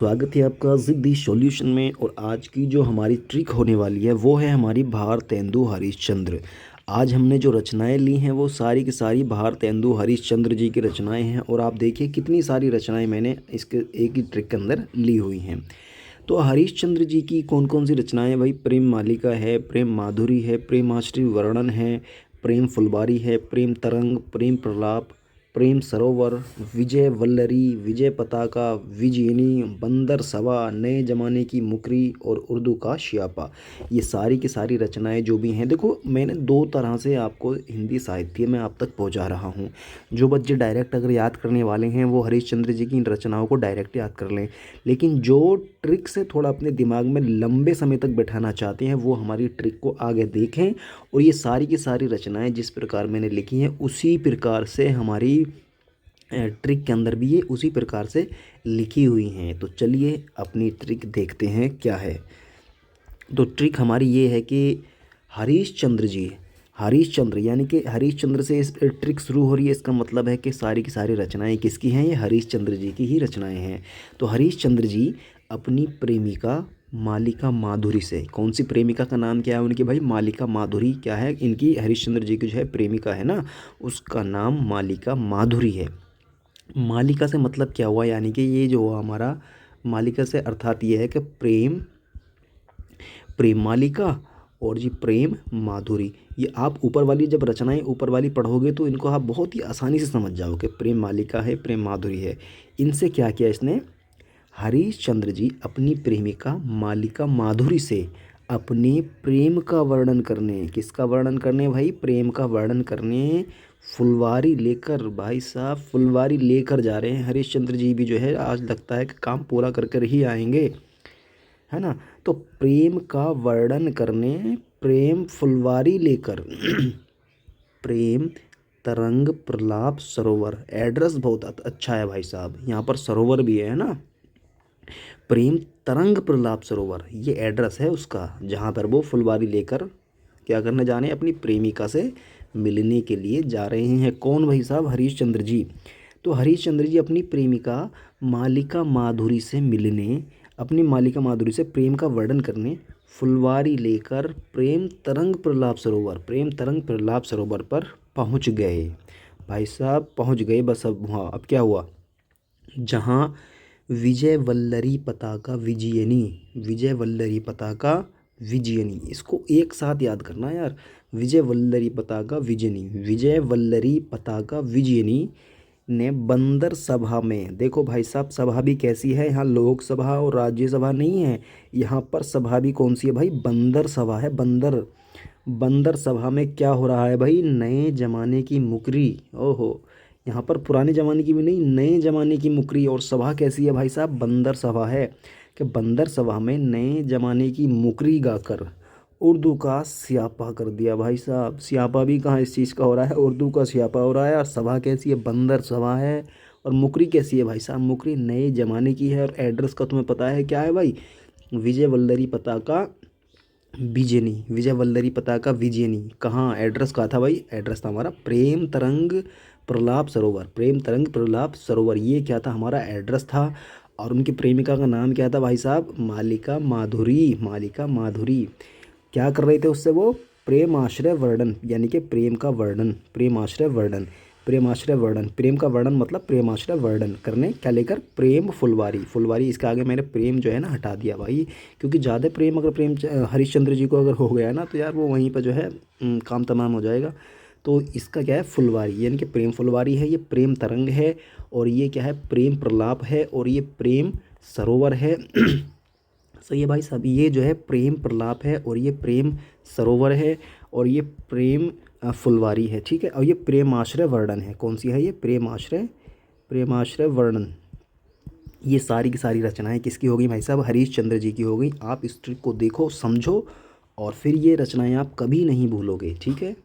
स्वागत है आपका ज़िद्दी सॉल्यूशन में। और आज की जो हमारी ट्रिक होने वाली है वो है हमारी भारतेंदु हरिश्चंद्र। आज हमने जो रचनाएं ली हैं वो सारी की सारी भारतेंदु हरिश्चंद्र जी की रचनाएं हैं। और आप देखिए कितनी सारी रचनाएं मैंने इसके एक ही ट्रिक के अंदर ली हुई हैं। तो हरिश्चंद्र जी की कौन कौन सी रचनाएं हैं भाई? प्रेम मालिका है, प्रेम माधुरी है, प्रेमाश्री वर्णन है, प्रेम फुलबारी है, प्रेम तरंग, प्रेम प्रलाप, प्रेम सरोवर, विजय वल्लरी, विजय पताका, विजयिनी, बंदर सभा, नए जमाने की मुकरी और उर्दू का श्यापा। ये सारी की सारी रचनाएं जो भी हैं, देखो मैंने दो तरह से आपको हिंदी साहित्य में आप तक पहुंचा रहा हूं। जो बच्चे डायरेक्ट अगर याद करने वाले हैं वो हरिश्चंद्र जी की इन रचनाओं को डायरेक्ट याद कर लें। लेकिन जो ट्रिक से थोड़ा अपने दिमाग में लंबे समय तक बैठाना चाहते हैं वो हमारी ट्रिक को आगे देखें। और ये सारी की सारी रचनाएं जिस प्रकार मैंने लिखी हैं उसी प्रकार से हमारी ट्रिक के अंदर भी ये उसी प्रकार से लिखी हुई हैं। तो चलिए अपनी ट्रिक देखते हैं क्या है। तो ट्रिक हमारी ये है कि हरीशचंद्र जी, हरीशचंद्र यानी कि हरीशचंद्र से इस ट्रिक शुरू हो रही है। इसका मतलब है कि सारी की सारी रचनाएं किसकी हैं? ये हरीशचंद्र जी की ही रचनाएं हैं। तो हरीशचंद्र जी अपनी प्रेमिका मालिका माधुरी से, कौन सी प्रेमिका का नाम क्या है उनकी भाई? मालिका माधुरी। क्या है इनकी? हरीशचंद्र जी की जो है प्रेमिका है ना, उसका नाम मालिका माधुरी है। मालिका से मतलब क्या हुआ? यानी कि ये जो हुआ हमारा मालिका से अर्थात ये है कि प्रेम, प्रेम मालिका और जी प्रेम माधुरी। ये आप ऊपर वाली जब रचनाएं ऊपर वाली पढ़ोगे तो इनको आप बहुत ही आसानी से समझ जाओगे। प्रेम मालिका है, प्रेम माधुरी है। इनसे क्या किया इसने? हरीशचंद्र जी अपनी प्रेमिका मालिका माधुरी से अपने प्रेम का वर्णन करने, किसका वर्णन करने भाई? प्रेम का वर्णन करने फुलवारी लेकर, भाई साहब फुलवारी लेकर जा रहे हैं। हरीशचंद्र जी भी जो है आज लगता है कि काम पूरा कर कर ही आएंगे, है ना। तो प्रेम का वर्णन करने प्रेम फुलवारी लेकर प्रेम तरंग प्रलाप सरोवर। एड्रेस बहुत अच्छा है भाई साहब, यहाँ पर सरोवर भी है ना। प्रेम तरंग प्रलाप सरोवर ये एड्रेस है उसका, जहाँ पर वो फुलवारी लेकर क्या करने जा रहे हैं? अपनी प्रेमिका से मिलने के लिए जा रहे हैं। कौन भाई साहब? हरीशचंद्र जी। तो हरीशचंद्र जी अपनी प्रेमिका मालिका माधुरी से मिलने, अपनी मालिका माधुरी से प्रेम का वर्णन करने फुलवारी लेकर प्रेम तरंग प्रलाप सरोवर, प्रेम तरंग प्रलाप सरोवर पर पहुंच गए। भाई साहब पहुंच गए। बस अब वहाँ अब क्या हुआ? जहाँ विजय वल्लरी पताका विजयनी, विजय वल्लरी पताका विजयनी, इसको एक साथ याद करना यार। विजय वल्लरी पताका विजयनी, विजय वल्लरी पताका विजयनी ने बंदर सभा में, देखो भाई साहब सभा भी कैसी है? यहाँ लोकसभा और राज्यसभा नहीं है, यहाँ पर सभा भी कौन सी है भाई? बंदर सभा है, बंदर। बंदर सभा में क्या हो रहा है भाई? नए जमाने की मुकरी। ओहो, यहाँ पर पुराने ज़माने की भी नहीं, नए ज़माने की मुकरी। और सभा कैसी है भाई साहब? बंदर सभा है। कि बंदर सभा में नए ज़माने की मुकरी गाकर उर्दू का स्यापा कर दिया। भाई साहब स्यापा भी कहाँ इस चीज़ का हो रहा है? उर्दू का स्यापा हो रहा है। और सभा कैसी है? बंदर सभा है। और मुकरी कैसी है भाई साहब? मुकरी नए ज़माने की है। और एड्रेस का तुम्हें पता है क्या है भाई? विजय वल्लरी पताका विजयनी, विजय वल्लरी पताका विजयनी। कहाँ एड्रेस कहा था भाई? एड्रेस था हमारा प्रेम तरंग प्रलाप सरोवर, प्रेम तरंग प्रलाप सरोवर। ये क्या था? हमारा एड्रेस था। और उनकी प्रेमिका का नाम क्या था भाई साहब? मालिका माधुरी, मालिका माधुरी। क्या कर रहे थे उससे वो? प्रेम आश्रय वर्णन, यानी कि प्रेम का वर्णन, प्रेम आश्रय वर्णन, प्रेम आश्रय वर्णन, प्रेम का वर्णन मतलब प्रेम आश्रय वर्णन करने क्या लेकर? प्रेम फुलवारी, फुलवारी इसके आगे मैंने प्रेम जो है ना हटा दिया भाई, क्योंकि ज़्यादा प्रेम अगर हरिश्चंद्र जी को अगर हो गया ना तो यार वो वहीं पर जो है काम तमाम हो जाएगा। तो इसका क्या है? फुलवारी, यानी कि प्रेम फुलवारी है, ये प्रेम तरंग है, और ये क्या है? प्रेम प्रलाप है, और ये प्रेम सरोवर है। सही है भाई साहब, ये जो है प्रेम प्रलाप है, और ये प्रेम सरोवर है, और ये प्रेम फुलवारी है। ठीक है। और ये प्रेम आश्रय वर्णन है। कौन सी है ये? प्रेम आश्रय, प्रेम आश्रय वर्णन। ये सारी की सारी रचनाएं किसकी हो गई भाई साहब? हरीशचंद्र जी की हो गई। आप इस ट्रिक को देखो, समझो, और फिर ये रचनाएं आप कभी नहीं भूलोगे। ठीक है।